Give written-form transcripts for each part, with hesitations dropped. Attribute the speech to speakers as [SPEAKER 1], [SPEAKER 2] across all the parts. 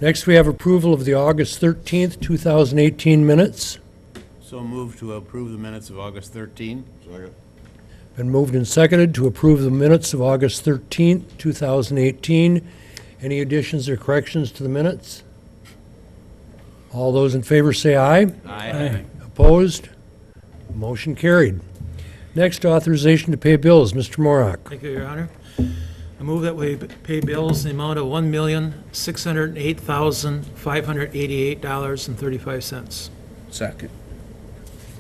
[SPEAKER 1] Next, we have approval of the August 13th, 2018 minutes.
[SPEAKER 2] So moved to approve the minutes of August 13.
[SPEAKER 3] Second.
[SPEAKER 1] Been moved and seconded to approve the minutes of August 13th, 2018. Any additions or corrections to the minutes? All those in favor say aye.
[SPEAKER 2] Aye.
[SPEAKER 1] Opposed? Motion carried. Next, authorization to pay bills. Mr. Morak.
[SPEAKER 4] Thank you, Your Honor. I move that we pay bills in the amount of $1,608,588.35.
[SPEAKER 3] Second.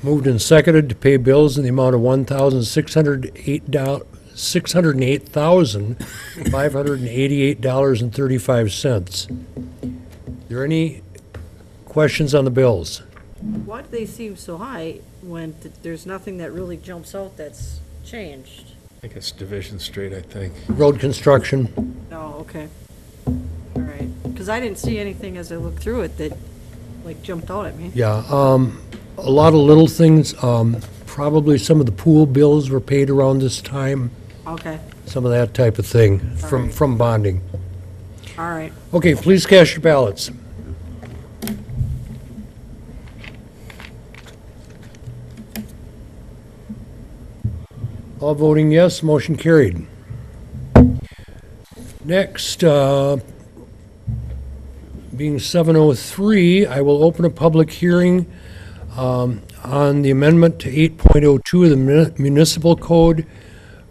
[SPEAKER 1] Moved and seconded to pay bills in the amount of $1,608,588.35. Are there any questions on the bills?
[SPEAKER 5] Why do they seem so high when there's nothing that really jumps out that's changed?
[SPEAKER 6] I think it's Division Street, I think.
[SPEAKER 1] Road construction.
[SPEAKER 5] Oh, okay. All right. Because I didn't see anything as I looked through it that, like, jumped out at me.
[SPEAKER 1] Yeah, a lot of little things. Probably some of the pool bills were paid around this time,
[SPEAKER 5] Okay.
[SPEAKER 1] some of that type of thing
[SPEAKER 5] All right.
[SPEAKER 1] from bonding.
[SPEAKER 5] All right.
[SPEAKER 1] Okay, please cast your ballots. All voting yes, motion carried. Next, being 7:03, I will open a public hearing on the amendment to 8.02 of the Municipal Code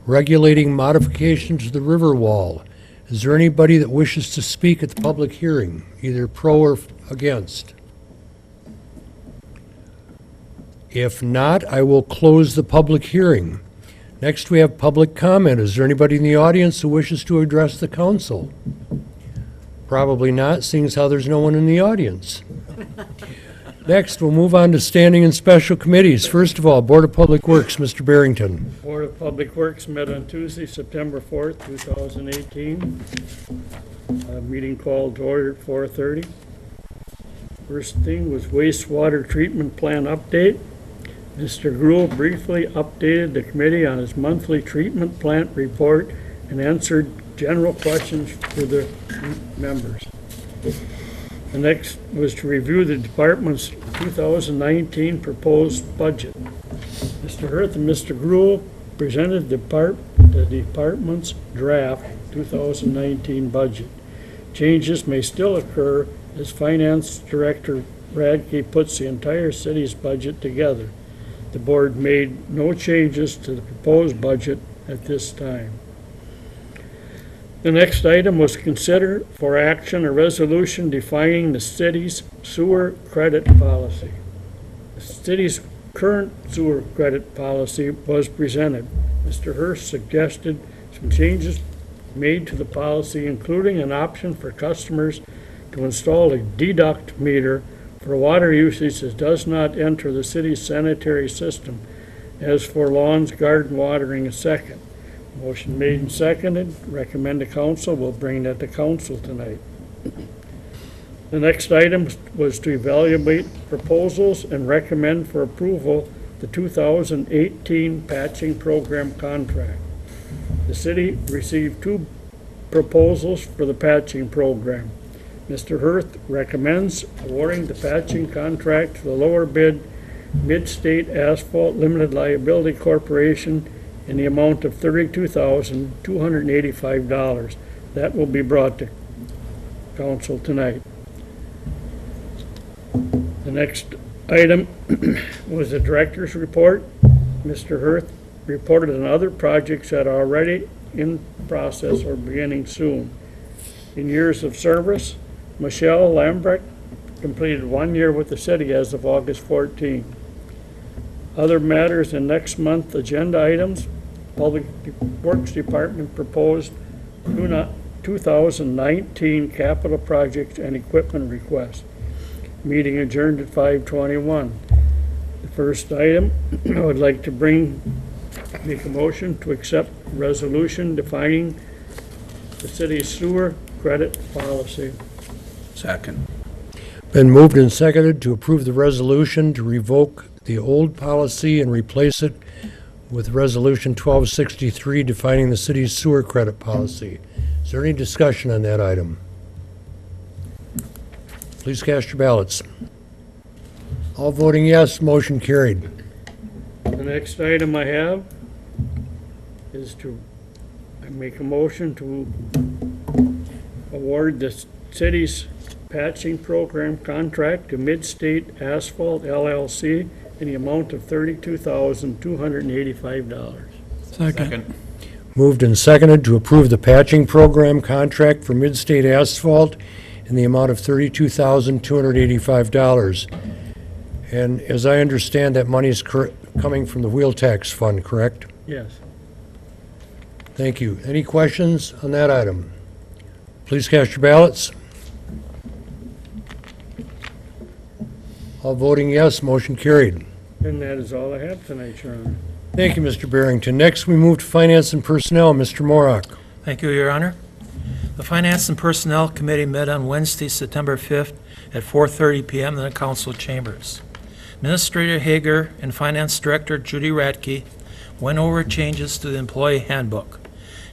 [SPEAKER 1] regulating modification to the river wall. Is there anybody that wishes to speak at the public hearing, either pro or against? If not, I will close the public hearing. Next, we have public comment. Is there anybody in the audience who wishes to address the council? Probably not, seeing as how there's no one in the audience. Next, we'll move on to standing and special committees. First of all, Board of Public Works, Mr. Barrington.
[SPEAKER 7] Board of Public Works met on Tuesday, September 4th, 2018. Meeting called to order at 4:30. First thing was wastewater treatment plan update. Mr. Gruhl briefly updated the committee on his monthly treatment plant report and answered general questions for the members. The next was to review the department's 2019 proposed budget. Mr. Hirth and Mr. Gruhl presented the department's draft 2019 budget. Changes may still occur as Finance Director Radke puts the entire city's budget together. The board made no changes to the proposed budget at this time. The next item was consider for action a resolution defining the city's sewer credit policy. The city's current sewer credit policy was presented. Mr. Hurst suggested some changes made to the policy, including an option for customers to install a deduct meter for water usage that does not enter the city's sanitary system, as for lawns, garden watering a second. Motion made and seconded. Recommend to council. We'll bring that to council tonight. The next item was to evaluate proposals and recommend for approval the 2018 patching program contract. The city received 2 proposals for the patching program. Mr. Hirth recommends awarding the patching contract to the lower bid Mid-State Asphalt Limited Liability Corporation in the amount of $32,285. That will be brought to council tonight. The next item was the director's report. Mr. Hirth reported on other projects that are already in process or beginning soon. In years of service, Michelle Lambrecht completed 1 year with the city as of August 14. Other matters in next month's agenda items, Public Works Department proposed 2019 capital projects and equipment requests. Meeting adjourned at 5:21. The first item, I would like to make a motion to accept resolution defining the city's sewer credit policy.
[SPEAKER 3] Second.
[SPEAKER 1] Been moved and seconded to approve the resolution to revoke the old policy and replace it with Resolution 1263 defining the city's sewer credit policy. Is there any discussion on that item? Please cast your ballots. All voting yes, motion carried.
[SPEAKER 7] The next item I have is I make a motion to award the city's patching program contract to Midstate Asphalt LLC in the amount of $32,285.
[SPEAKER 2] Second.
[SPEAKER 1] Moved and seconded to approve the patching program contract for Midstate Asphalt in the amount of $32,285. And as I understand, that money is coming from the wheel tax fund, correct?
[SPEAKER 7] Yes.
[SPEAKER 1] Thank you. Any questions on that item? Please cast your ballots. All voting yes, motion carried.
[SPEAKER 7] And that is all I have tonight, Your Honor.
[SPEAKER 1] Thank you, Mr. Barrington. Next, we move to Finance and Personnel. Mr. Morak.
[SPEAKER 4] Thank you, Your Honor. The Finance and Personnel Committee met on Wednesday, September 5th at 4:30 PM in the council chambers. Administrator Hager and Finance Director Judy Radke went over changes to the employee handbook.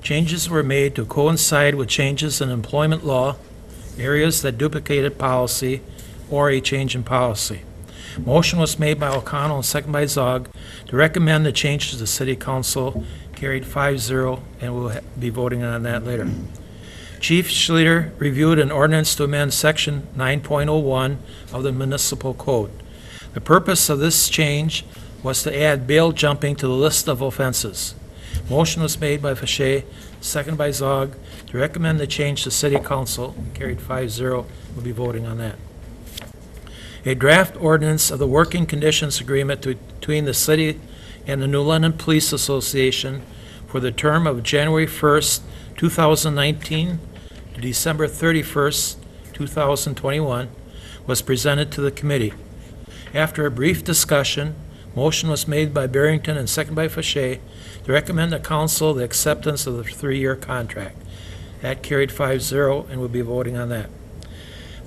[SPEAKER 4] Changes were made to coincide with changes in employment law, areas that duplicated policy, or a change in policy. Motion was made by O'Connell and second by Zog to recommend the changes to the City Council, carried 5-0, and we'll be voting on that later. Chief Schluter reviewed an ordinance to amend Section 9.01 of the Municipal Code. The purpose of this change was to add bail jumping to the list of offenses. Motion was made by Fache, second by Zog, to recommend the change to City Council, carried 5-0. We'll be voting on that. A draft ordinance of the working conditions agreement between the city and the New London Police Association for the term of January 1st, 2019 to December 31st, 2021 was presented to the committee. After a brief discussion, motion was made by Barrington and second by Fache to recommend the council the acceptance of the 3-year contract. That carried 5-0, and we'll be voting on that.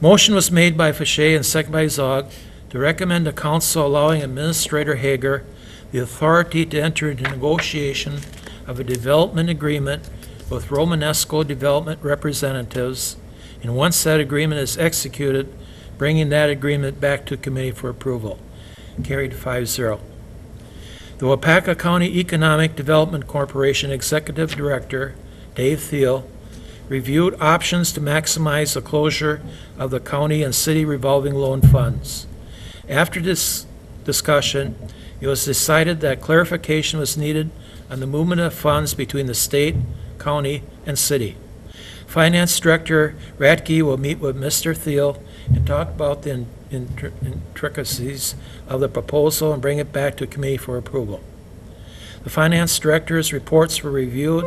[SPEAKER 4] Motion was made by Fache and second by Zog to recommend the council allowing Administrator Hager the authority to enter into negotiation of a development agreement with Romanesco Development representatives, and once that agreement is executed, bringing that agreement back to committee for approval. Carried 5-0. The Wapaka County Economic Development Corporation Executive Director, Dave Thiel, reviewed options to maximize the closure of the county and city revolving loan funds. After this discussion, it was decided that clarification was needed on the movement of funds between the state, county, and city. Finance Director Radke will meet with Mr. Thiel and talk about the intricacies of the proposal and bring it back to committee for approval. The Finance Director's reports were reviewed.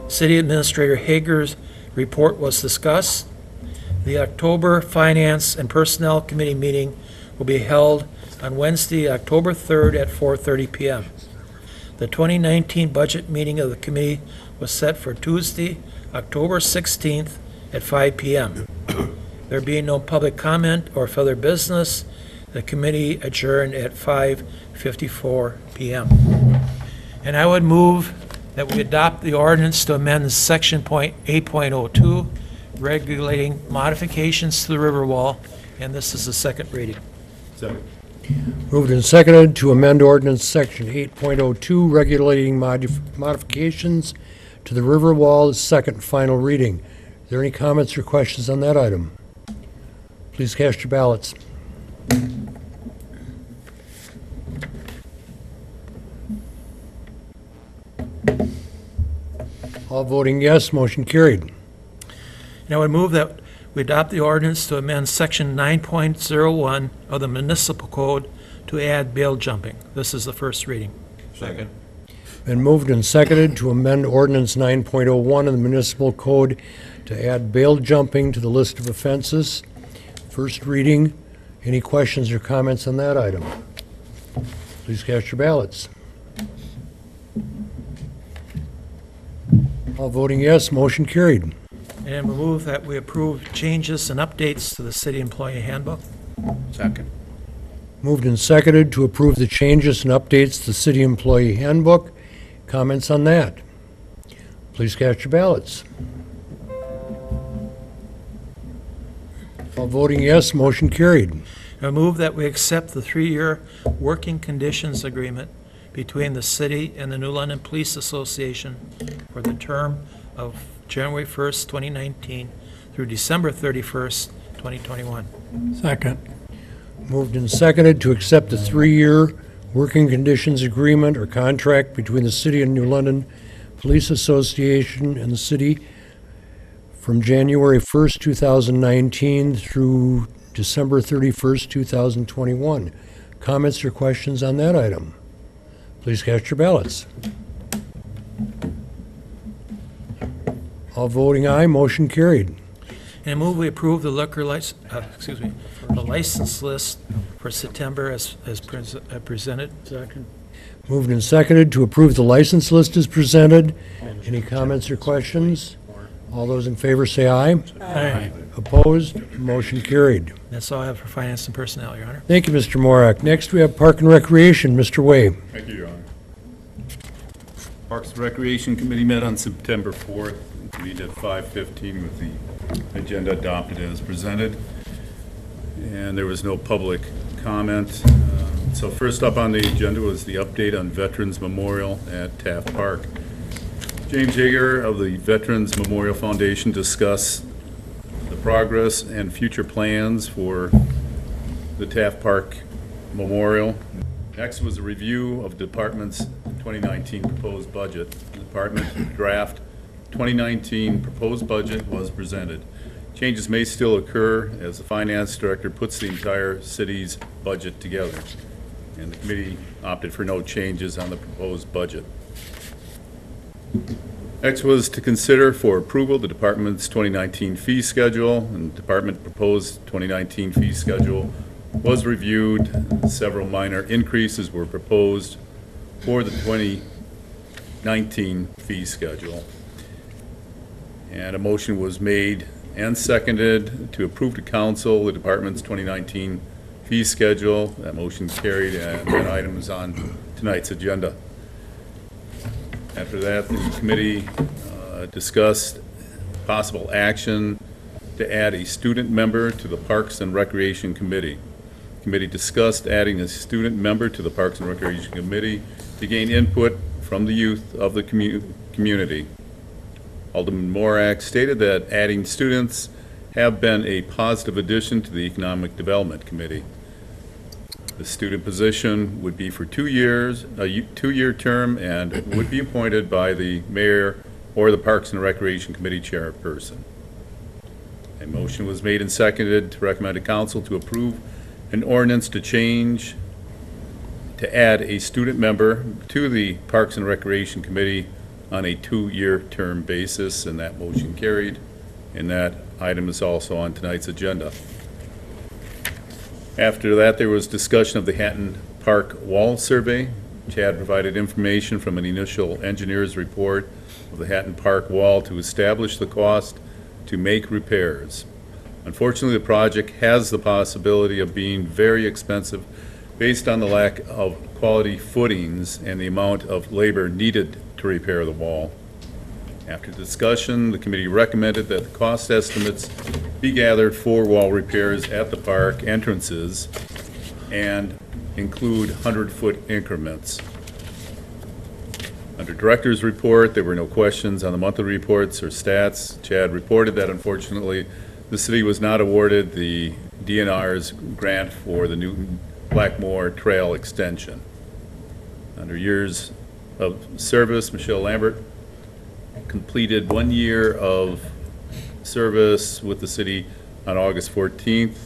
[SPEAKER 4] City Administrator Hager's report was discussed. The October Finance and Personnel Committee meeting will be held on Wednesday, October 3rd at 4:30 p.m. The 2019 budget meeting of the committee was set for Tuesday, October 16th at 5 p.m. There being no public comment or further business, the committee adjourned at 5:54 p.m. And I would move that we adopt the ordinance to amend Section 8.02, regulating modifications to the river wall, and this is the second reading.
[SPEAKER 2] Second.
[SPEAKER 1] Moved and seconded to amend ordinance section 8.02, regulating modifications to the river wall, second and final reading. Are there any comments or questions on that item? Please cast your ballots. All voting yes, motion carried.
[SPEAKER 4] And I would move that we adopt the ordinance to amend Section 9.01 of the Municipal Code to add bail jumping. This is the first reading.
[SPEAKER 2] Second.
[SPEAKER 1] Been moved and seconded to amend ordinance 9.01 of the municipal code to add bail jumping to the list of offenses. First reading. Any questions or comments on that item? Please cast your ballots. All voting yes, motion carried.
[SPEAKER 4] And we move that we approve changes and updates to the city employee handbook.
[SPEAKER 3] Second.
[SPEAKER 1] Moved and seconded to approve the changes and updates to the city employee handbook. Comments on that? Please cast your ballots. All voting yes, motion carried.
[SPEAKER 4] I move that we accept the 3-year working conditions agreement between the city and the New London Police Association for the term of January 1st, 2019 through December 31st, 2021.
[SPEAKER 6] Second.
[SPEAKER 1] Moved and seconded to accept the 3-year working conditions agreement or contract between the City and New London Police Association and the city from January 1st, 2019 through December 31st, 2021. Comments or questions on that item? Please cast your ballots. All voting aye, motion carried.
[SPEAKER 4] And I move we approve the the license list for September as presented.
[SPEAKER 7] Second.
[SPEAKER 1] Moved and seconded to approve the license list as presented. Any comments or questions? All those in favor say aye.
[SPEAKER 4] Aye.
[SPEAKER 1] Opposed? Motion carried.
[SPEAKER 4] That's all I have for Finance and Personnel, Your Honor.
[SPEAKER 1] Thank you, Mr. Morak. Next, we have Park and Recreation. Mr. Way.
[SPEAKER 8] Thank you, Your Honor. Parks and Recreation Committee met on September 4th. We did 5:15 with the agenda adopted as presented. And there was no public comment. So first up on the agenda was the update on Veterans Memorial at Taft Park. James Yeager of the Veterans Memorial Foundation discussed the progress and future plans for the Taft Park Memorial. Next was a review of the department's 2019 proposed budget. The department's draft 2019 proposed budget was presented. Changes may still occur as the finance director puts the entire city's budget together. And the committee opted for no changes on the proposed budget. Next was to consider for approval the department's 2019 fee schedule, and the department proposed 2019 fee schedule was reviewed. Several minor increases were proposed for the 2019 fee schedule. And a motion was made and seconded to approve to council the department's 2019 fee schedule. That motion carried, and that item is on tonight's agenda. After that, the committee discussed possible action to add a student member to the Parks and Recreation Committee. The committee discussed adding a student member to the Parks and Recreation Committee to gain input from the youth of the community. Alderman Morak stated that adding students have been a positive addition to the Economic Development Committee. The student position would be for 2 years, a 2-year term, and would be appointed by the mayor or the Parks and Recreation Committee chairperson. A motion was made and seconded to recommend to council to approve an ordinance to add a student member to the Parks and Recreation Committee on a 2-year term basis, and that motion carried, and that item is also on tonight's agenda. After that, there was discussion of the Hatton Park Wall Survey. Chad provided information from an initial engineer's report of the Hatton Park Wall to establish the cost to make repairs. Unfortunately, the project has the possibility of being very expensive based on the lack of quality footings and the amount of labor needed to repair the wall. After discussion, the committee recommended that the cost estimates be gathered for wall repairs at the park entrances and include 100-foot increments. Under Director's report, there were no questions on the monthly reports or stats. Chad reported that unfortunately the city was not awarded the DNR's grant for the Newton Blackmore Trail extension. Under years of service, Michelle Lambert completed 1 year of service with the city on August 14th,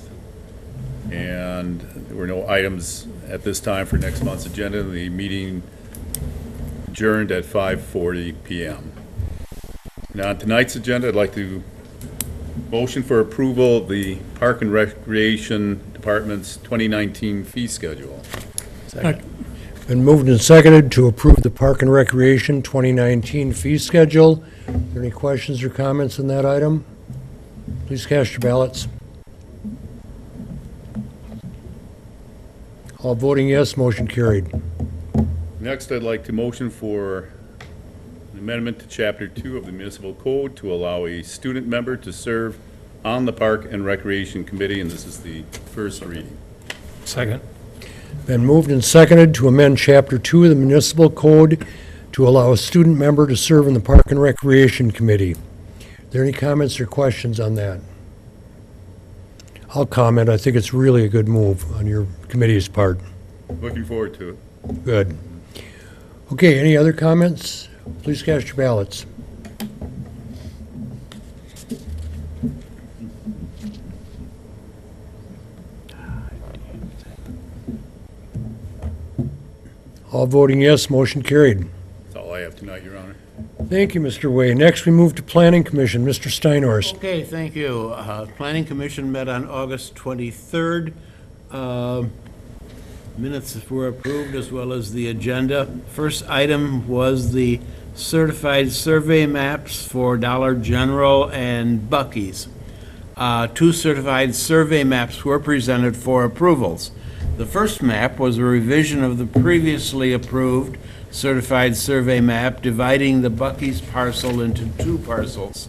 [SPEAKER 8] and there were no items at this time for next month's agenda. The meeting adjourned at 5:40 p.m. Now, on tonight's agenda, I'd like to motion for approval of the Park and Recreation Department's 2019 fee schedule.
[SPEAKER 1] Been moved and seconded to approve the Park and Recreation 2019 fee schedule. Are there any questions or comments on that item? Please cast your ballots. All voting yes, motion carried.
[SPEAKER 8] Next, I'd like to motion for an amendment to Chapter 2 of the Municipal Code to allow a student member to serve on the Park and Recreation Committee, and this is the first reading.
[SPEAKER 4] Second.
[SPEAKER 1] Been moved and seconded to amend Chapter 2 of the Municipal Code to allow a student member to serve in the Park and Recreation Committee. Are there any comments or questions on that? I'll comment. I think it's really a good move on your committee's part.
[SPEAKER 8] Looking forward to it.
[SPEAKER 1] Good. Okay, any other comments? Please cast your ballots. All voting yes, motion carried.
[SPEAKER 8] That's all I have tonight, Your Honor.
[SPEAKER 1] Thank you, Mr. Way. Next, we move to Planning Commission. Mr. Steinhorst.
[SPEAKER 2] Okay, thank you. Planning Commission met on August 23rd. Minutes were approved as well as the agenda. First item was the certified survey maps for Dollar General and Buc-ee's. 2 certified survey maps were presented for approvals. The first map was a revision of the previously approved certified survey map dividing the Buc-ee's parcel into 2 parcels.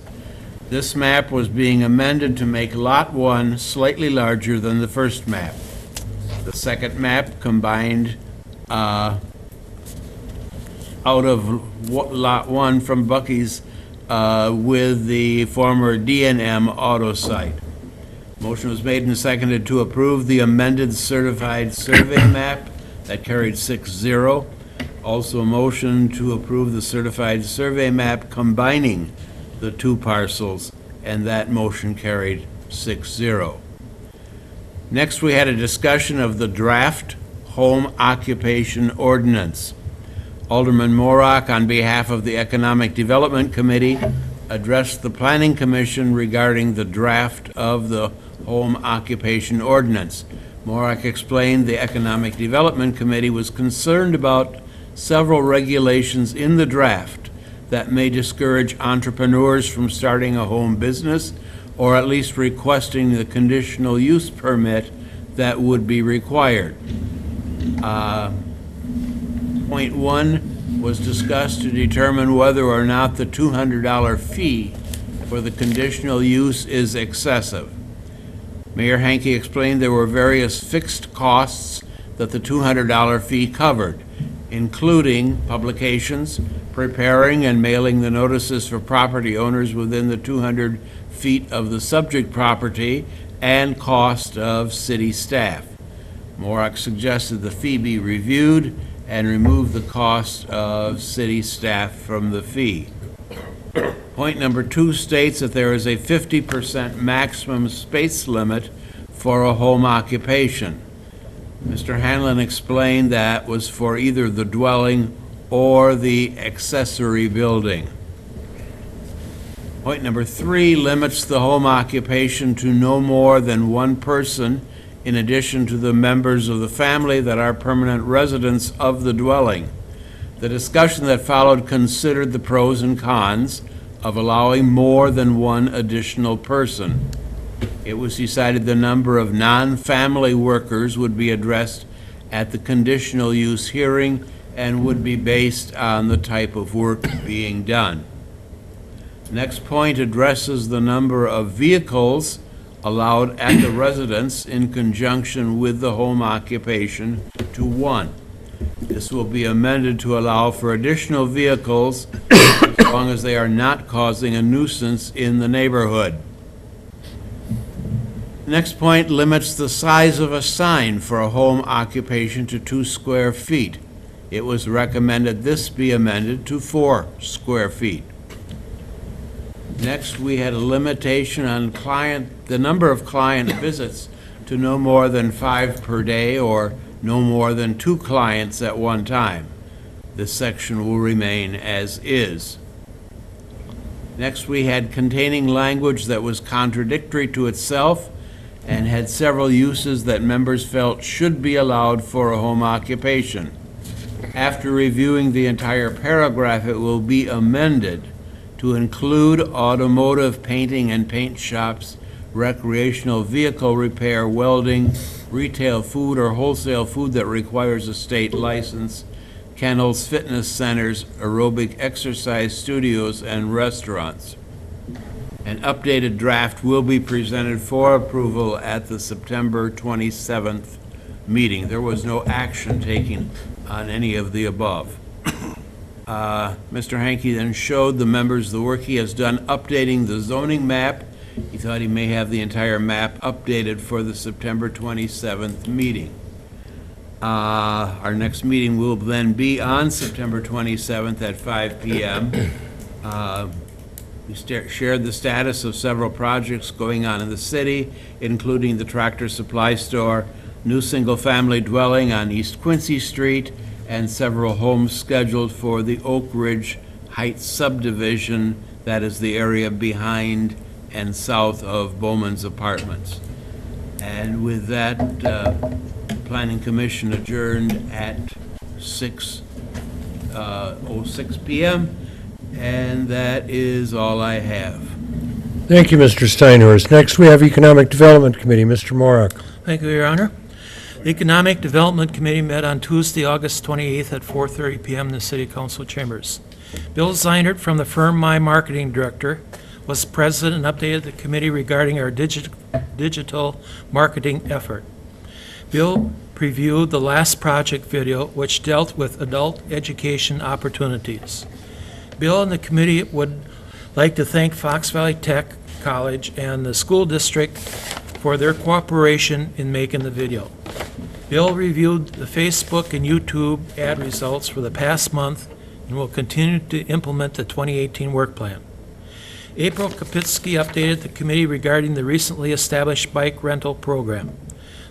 [SPEAKER 2] This map was being amended to make Lot 1 slightly larger than the first map. The second map combined out of Lot 1 from Buc-ee's with the former D&M Auto site. Motion was made and seconded to approve the amended certified survey map. That carried 6-0. Also a motion to approve the certified survey map combining the 2 parcels, and that motion carried 6-0. Next, we had a discussion of the draft home occupation ordinance. Alderman Morak, on behalf of the Economic Development Committee, addressed the Planning Commission regarding the draft of the home occupation ordinance. Morak explained the Economic Development Committee was concerned about several regulations in the draft that may discourage entrepreneurs from starting a home business or at least requesting the conditional use permit that would be required. Point 1 was discussed to determine whether or not the $200 fee for the conditional use is excessive. Mayor Hankey explained there were various fixed costs that the $200 fee covered, including publications, preparing and mailing the notices for property owners within the 200 feet of the subject property, and cost of city staff. Morak suggested the fee be reviewed and remove the cost of city staff from the fee. Point number 2 states that there is a 50% maximum space limit for a home occupation. Mr. Hanlon explained that was for either the dwelling or the accessory building. Point number 3 limits the home occupation to no more than 1 person in addition to the members of the family that are permanent residents of the dwelling. The discussion that followed considered the pros and cons of allowing more than 1 additional person. It was decided the number of non-family workers would be addressed at the conditional use hearing and would be based on the type of work being done. Next point addresses the number of vehicles allowed at the residence in conjunction with the home occupation to 1. This will be amended to allow for additional vehicles as long as they are not causing a nuisance in the neighborhood. Next point limits the size of a sign for a home occupation to 2 square feet. It was recommended this be amended to 4 square feet. Next, we had a limitation on the number of client visits to no more than 5 per day or no more than 2 clients at one time. This section will remain as is. Next, we had containing language that was contradictory to itself and had several uses that members felt should be allowed for a home occupation. After reviewing the entire paragraph, it will be amended to include automotive painting and paint shops, recreational vehicle repair, welding, retail food or wholesale food that requires a state license, kennels, fitness centers, aerobic exercise studios, and restaurants. An updated draft will be presented for approval at the September 27th meeting. There was no action taken on any of the above. Mr. Hanky then showed the members the work he has done updating the zoning map. He thought he may have the entire map updated for the September 27th meeting. Our next meeting will then be on September 27th at 5 p.m. We shared the status of several projects going on in the city, including the Tractor Supply Store, new single-family dwelling on East Quincy Street, and several homes scheduled for the Oak Ridge Heights subdivision, that is the area behind and south of Bowman's Apartments. And with that, Planning Commission adjourned at 6:06 p.m., and that is all I have.
[SPEAKER 1] Thank you, Mr. Steinhorst. Next, we have Economic Development Committee. Mr. Morak.
[SPEAKER 4] Thank you, Your Honor. The Economic Development Committee met on Tuesday, August 28th at 4:30 p.m. in the City Council chambers. Bill Zeinert from the firm My Marketing Director was president and updated the committee regarding our digital marketing effort. Bill previewed the last project video, which dealt with adult education opportunities. Bill and the committee would like to thank Fox Valley Tech College and the school district for their cooperation in making the video. Bill reviewed the Facebook and YouTube ad results for the past month and will continue to implement the 2018 work plan. April Kapitsky updated the committee regarding the recently established bike rental program.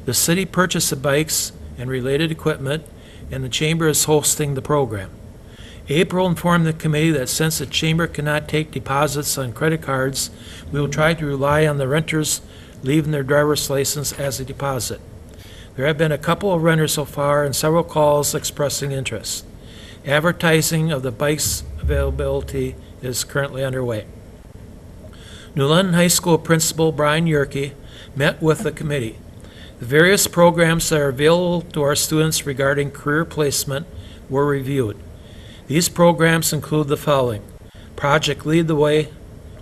[SPEAKER 4] The city purchased the bikes and related equipment, and the chamber is hosting the program. April informed the committee that since the chamber cannot take deposits on credit cards, we will try to rely on the renters leaving their driver's license as a deposit. There have been a couple of renters so far and several calls expressing interest. Advertising of the bike's availability is currently underway. New London High School Principal Brian Yerke met with the committee. The various programs that are available to our students regarding career placement were reviewed. These programs include the following: Project Lead the Way,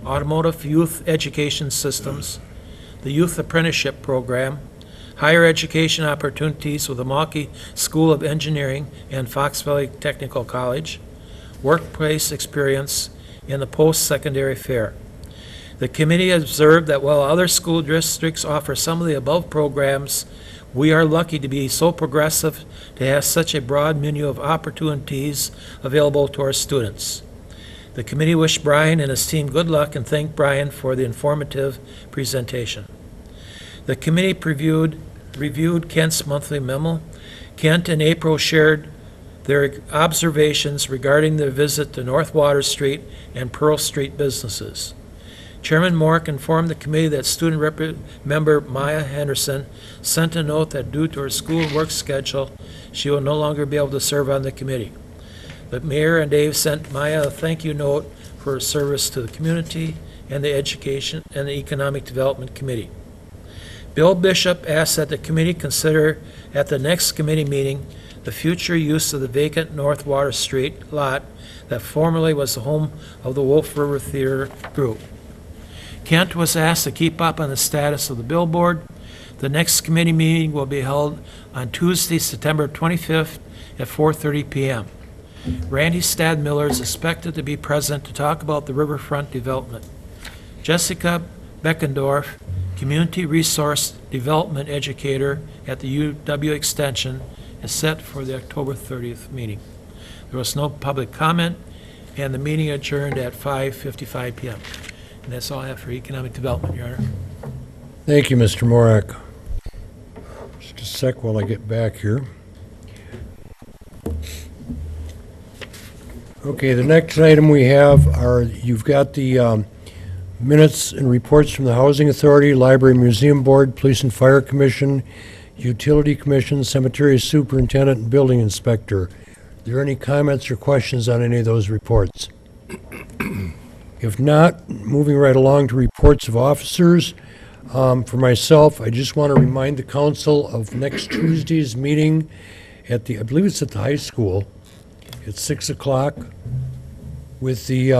[SPEAKER 4] Automotive Youth Education Systems, the Youth Apprenticeship Program, higher education opportunities with the Milwaukee School of Engineering and Fox Valley Technical College, workplace experience, and the post-secondary fair. The committee observed that while other school districts offer some of the above programs, we are lucky to be so progressive to have such a broad menu of opportunities available to our students. The committee wished Brian and his team good luck and thanked Brian for the informative presentation. The committee reviewed Kent's monthly memo. Kent and April shared their observations regarding their visit to North Water Street and Pearl Street businesses. Chairman Mork informed the committee that student member Maya Henderson sent a note that due to her school work schedule, she will no longer be able to serve on the committee. The mayor and Dave sent Maya a thank you note for her service to the community and the Education and the Economic Development Committee. Bill Bishop asked that the committee consider at the next committee meeting the future use of the vacant North Water Street lot that formerly was the home of the Wolf River Theater Group. Kent was asked to keep up on the status of the billboard. The next committee meeting will be held on Tuesday, September 25th at 4:30 p.m. Randy Stadmiller is expected to be present to talk about the riverfront development. Jessica Beckendorf, Community Resource Development Educator at the UW Extension, is set for the October 30th meeting. There was no public comment, and the meeting adjourned at 5:55 p.m. And that's all I have for economic development, Your Honor.
[SPEAKER 1] Thank you, Mr. Morak. Just a sec while I get back here. Okay, the next item we have are, you've got the minutes and reports from the Housing Authority, Library Museum Board, Police and Fire Commission, Utility Commission, Cemetery Superintendent, and Building Inspector. Are there any comments or questions on any of those reports? If not, moving right along to reports of officers. For myself, I just want to remind the council of next Tuesday's meeting at the, I believe it's at the high school, at 6 o'clock with the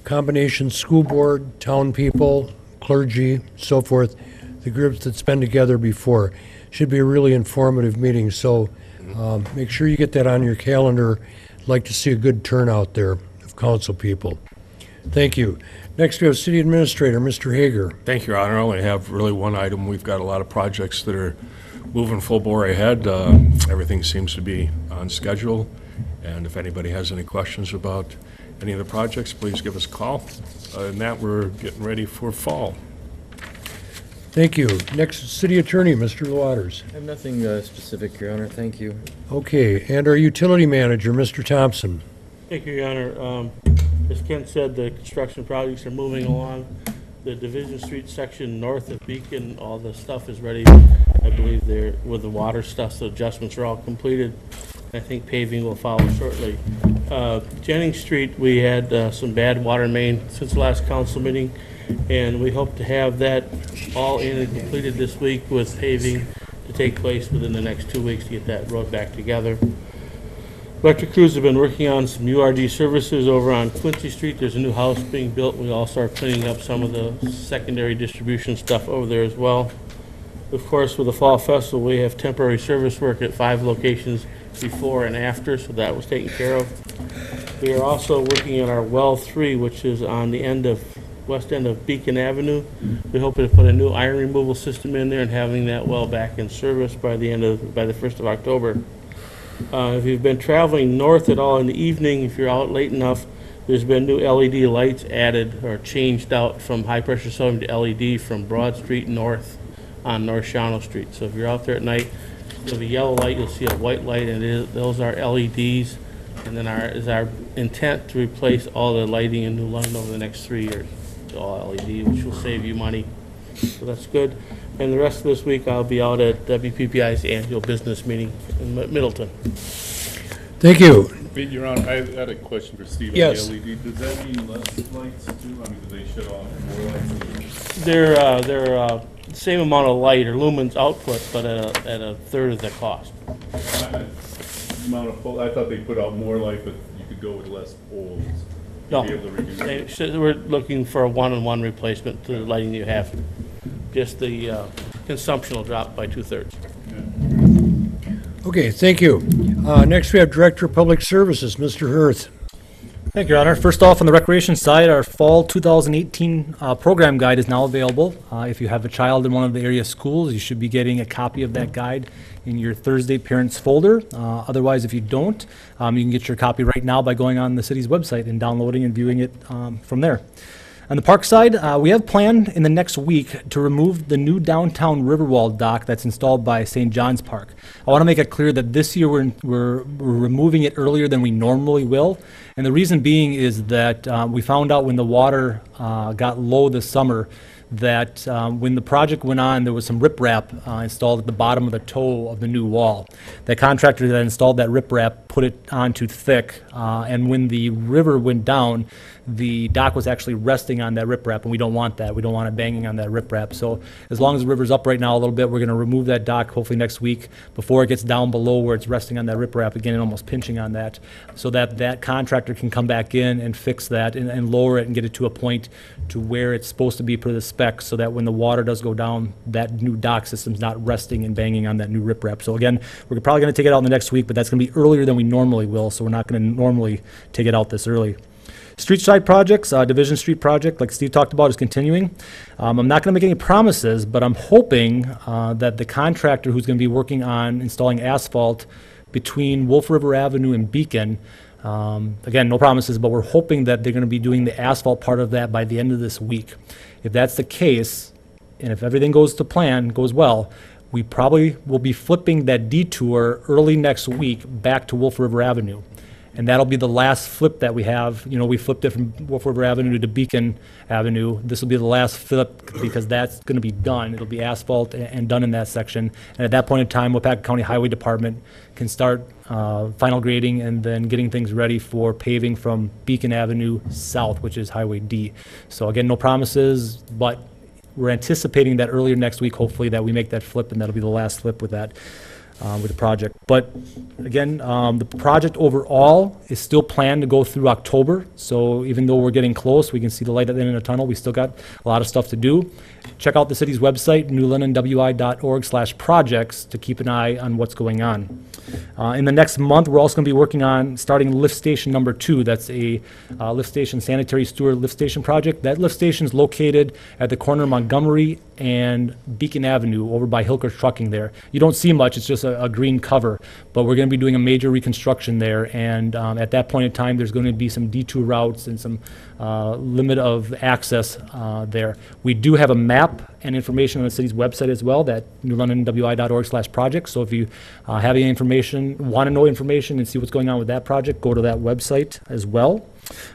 [SPEAKER 1] combination school board, town people, clergy, so forth, the groups that's been together before. Should be a really informative meeting, so make sure you get that on your calendar. I'd like to see a good turnout there of council people. Thank you. Next, we have City Administrator, Mr. Hager.
[SPEAKER 6] Thank you, Your Honor. I only have really one item. We've got a lot of projects that are moving full bore ahead. Everything seems to be on schedule, and if anybody has any questions about any of the projects, please give us a call. Other than that, we're getting ready for fall.
[SPEAKER 1] Thank you. Next, City Attorney, Mr. Waters.
[SPEAKER 9] I have nothing specific, Your Honor. Thank you.
[SPEAKER 1] Okay, and our Utility Manager, Mr. Thompson.
[SPEAKER 10] Thank you, Your Honor. As Kent said, the construction projects are moving along. The Division Street section north of Beacon, all the stuff is ready. I believe they're, with the water stuff, the adjustments are all completed. I think paving will follow shortly. Jennings Street, we had some bad water main since the last council meeting, and we hope to have that all in and completed this week with paving to take place within the next 2 weeks to get that road back together. Electric crews have been working on some URD services over on Quincy Street. There's a new house being built. We all start cleaning up some of the secondary distribution stuff over there as well. Of course, with the Fall Festival, we have temporary service work at 5 locations before and after, so that was taken care of. We are also working on our Well 3, which is on the west end of Beacon Avenue. We're hoping to put a new iron removal system in there and having that well back in service by the 1st of October. If you've been traveling north at all in the evening, if you're out late enough, there's been new LED lights added or changed out from high-pressure sodium to LED from Broad Street north on North Shawano Street. So if you're out there at night, you'll have a yellow light, you'll see a white light, and those are LEDs. And then is our intent to replace all the lighting in New London over the next 3 years to all LED, which will save you money. So that's good. And the rest of this week, I'll be out at WPPI's annual business meeting in Middleton.
[SPEAKER 1] Thank you.
[SPEAKER 8] Your Honor, I had a question for Steve on the
[SPEAKER 1] Yes.
[SPEAKER 8] LED. Does that mean less lights too? I mean, do they shut off more lights?
[SPEAKER 10] They're same amount of light or lumens output, but at a third of the cost.
[SPEAKER 8] I thought they put out more light, but you could go with less poles.
[SPEAKER 10] No,
[SPEAKER 8] Be able to reduce it.
[SPEAKER 10] we're looking for a one-on-one replacement to the lighting you have. Just the consumption will drop by 2/3.
[SPEAKER 1] Okay, thank you. Next, we have Director of Public Services, Mr. Hirth.
[SPEAKER 11] Thank you, Your Honor. First off, on the recreation side, our fall 2018 program guide is now available. If you have a child in one of the area schools, you should be getting a copy of that guide in your Thursday parents folder. Otherwise, if you don't, you can get your copy right now by going on the city's website and downloading and viewing it from there. On the park side, we have planned in the next week to remove the new downtown Riverwall dock that's installed by St. John's Park. I want to make it clear that this year we're removing it earlier than we normally will. And the reason being is that we found out when the water got low this summer that when the project went on, there was some riprap installed at the bottom of the toe of the new wall. The contractor that installed that riprap put it on too thick, and when the river went down, the dock was actually resting on that riprap, and we don't want that. We don't want it banging on that riprap. So as long as the river's up right now a little bit, we're going to remove that dock hopefully next week before it gets down below where it's resting on that riprap again and almost pinching on that, so that that contractor can come back in and fix that and lower it and get it to a point to where it's supposed to be per the specs, so that when the water does go down, that new dock system's not resting and banging on that new riprap. So again, we're probably going to take it out in the next week, but that's going to be earlier than we normally will, so we're not going to normally take it out this early. Street side projects, Division Street project, like Steve talked about, is continuing. I'm not going to make any promises, but I'm hoping that the contractor who's going to be working on installing asphalt between Wolf River Avenue and Beacon, again, no promises, but we're hoping that they're going to be doing the asphalt part of that by the end of this week. If that's the case, and if everything goes to plan, goes well, we probably will be flipping that detour early next week back to Wolf River Avenue. And that'll be the last flip that we have. You know, we flipped it from Wolf River Avenue to Beacon Avenue. This will be the last flip because that's going to be done. It'll be asphalt and done in that section. And at that point in time, Waupaca County Highway Department can start final grading and then getting things ready for paving from Beacon Avenue south, which is Highway D. So again, no promises, but we're anticipating that earlier next week, hopefully, that we make that flip, and that'll be the last flip with that. with the project. But again, the project overall is still planned to go through October. So even though we're getting close, we can see the light at the end of the tunnel. We still got a lot of stuff to do. Check out the city's website, newlondonwi.org/projects, to keep an eye on what's going on. In the next month, we're also going to be working on starting lift station number 2. That's a lift station, sanitary sewer lift station project. That lift station is located at the corner of Montgomery and Beacon Avenue over by Hilker Trucking there. You don't see much, it's just a green cover, but we're going to be doing a major reconstruction there, and at that point in time, there's going to be some detour routes and some limit of access there. We do have a map and information on the city's website as well, that newlondonwi.org/project. So if you have any information, want to know information and see what's going on with that project, go to that website as well.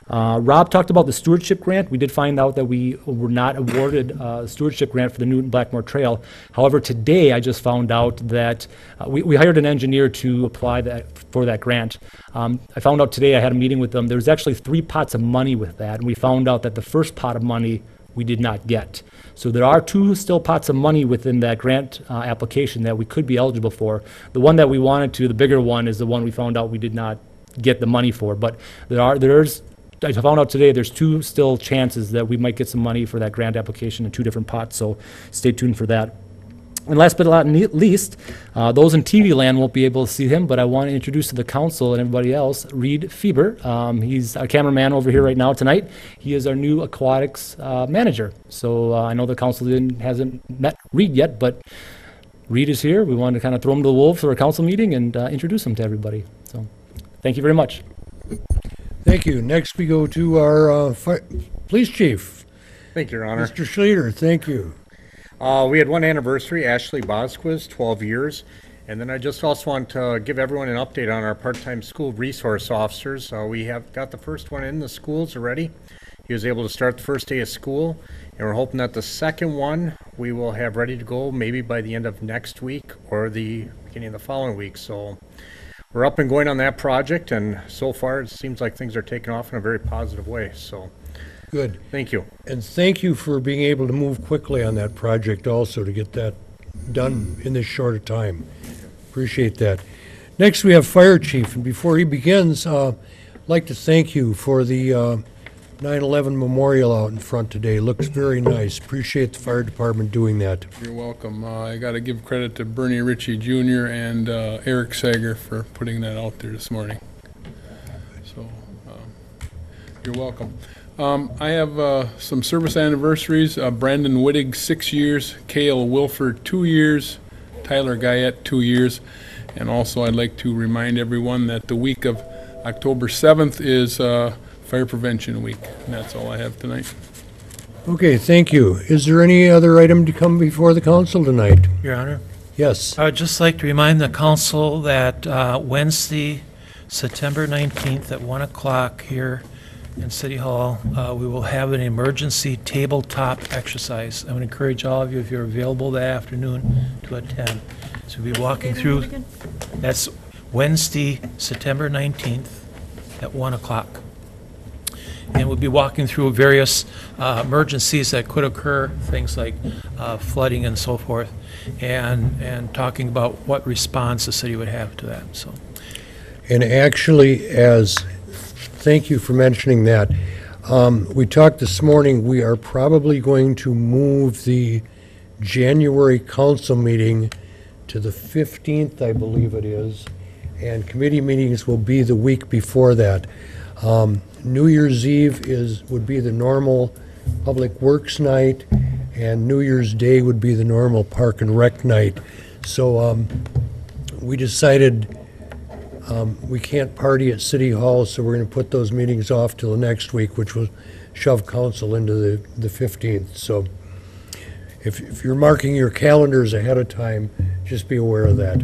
[SPEAKER 11] Rob talked about the stewardship grant. We did find out that we were not awarded a stewardship grant for the Newton Blackmore Trail. However, today I just found out that we hired an engineer to apply for that grant. I found out today, I had a meeting with them, there's actually 3 pots of money with that, and we found out that the first pot of money we did not get. So there are 2 still pots of money within that grant application that we could be eligible for. The one that we wanted to, the bigger one, is the one we found out we did not get the money for. But I found out today there's 2 still chances that we might get some money for that grant application in 2 different pots, so stay tuned for that. And last but not least, those in TV land won't be able to see him, but I want to introduce to the council and everybody else, Reed Fieber. He's our cameraman over here right now tonight. He is our new aquatics manager. So I know the council hasn't met Reed yet, but Reed is here. We wanted to kind of throw him to the wolves for a council meeting and introduce him to everybody. So thank you very much.
[SPEAKER 1] Thank you. Next, we go to our police chief,
[SPEAKER 12] Thank you, Your Honor.
[SPEAKER 1] Mr. Schleter. Thank you.
[SPEAKER 12] We had one anniversary, Ashley Bosquiz, 12 years. And then I just also want to give everyone an update on our part-time school resource officers. We have got the first one in the schools already. He was able to start the first day of school, and we're hoping that the second one we will have ready to go maybe by the end of next week or the beginning of the following week. So we're up and going on that project, and so far it seems like things are taking off in a very positive way. So
[SPEAKER 1] Good.
[SPEAKER 12] thank you.
[SPEAKER 1] And thank you for being able to move quickly on that project also, to get that done in this short a time. Appreciate that. Next, we have Fire Chief, and before he begins, I'd like to thank you for the 9/11 memorial out in front today. Looks very nice. Appreciate the fire department doing that.
[SPEAKER 13] You're welcome. I got to give credit to Bernie Ritchie Jr. and Eric Sager for putting that out there this morning. So, you're welcome. I have some service anniversaries. Brandon Wittig, 6 years. Cale Wilford, 2 years. Tyler Guyette, 2 years. And also, I'd like to remind everyone that the week of October 7th is Fire Prevention Week. And that's all I have tonight.
[SPEAKER 1] Okay, thank you. Is there any other item to come before the council tonight?
[SPEAKER 4] Your Honor,
[SPEAKER 1] Yes.
[SPEAKER 4] I would just like to remind the council that Wednesday, September 19th at 1 o'clock here in City Hall, we will have an emergency tabletop exercise. I would encourage all of you, if you're available that afternoon, to attend. So we'll be walking through, that's Wednesday, September 19th at 1 o'clock. And we'll be walking through various emergencies that could occur, things like flooding and so forth, and talking about what response the city would have to that, so.
[SPEAKER 1] And actually, thank you for mentioning that. We talked this morning, we are probably going to move the January council meeting to the 15th, I believe it is, and committee meetings will be the week before that. New Year's Eve would be the normal Public Works night, and New Year's Day would be the normal Park and Rec night. So we decided we can't party at City Hall, so we're going to put those meetings off till the next week, which will shove council into the 15th. So if you're marking your calendars ahead of time, just be aware of that.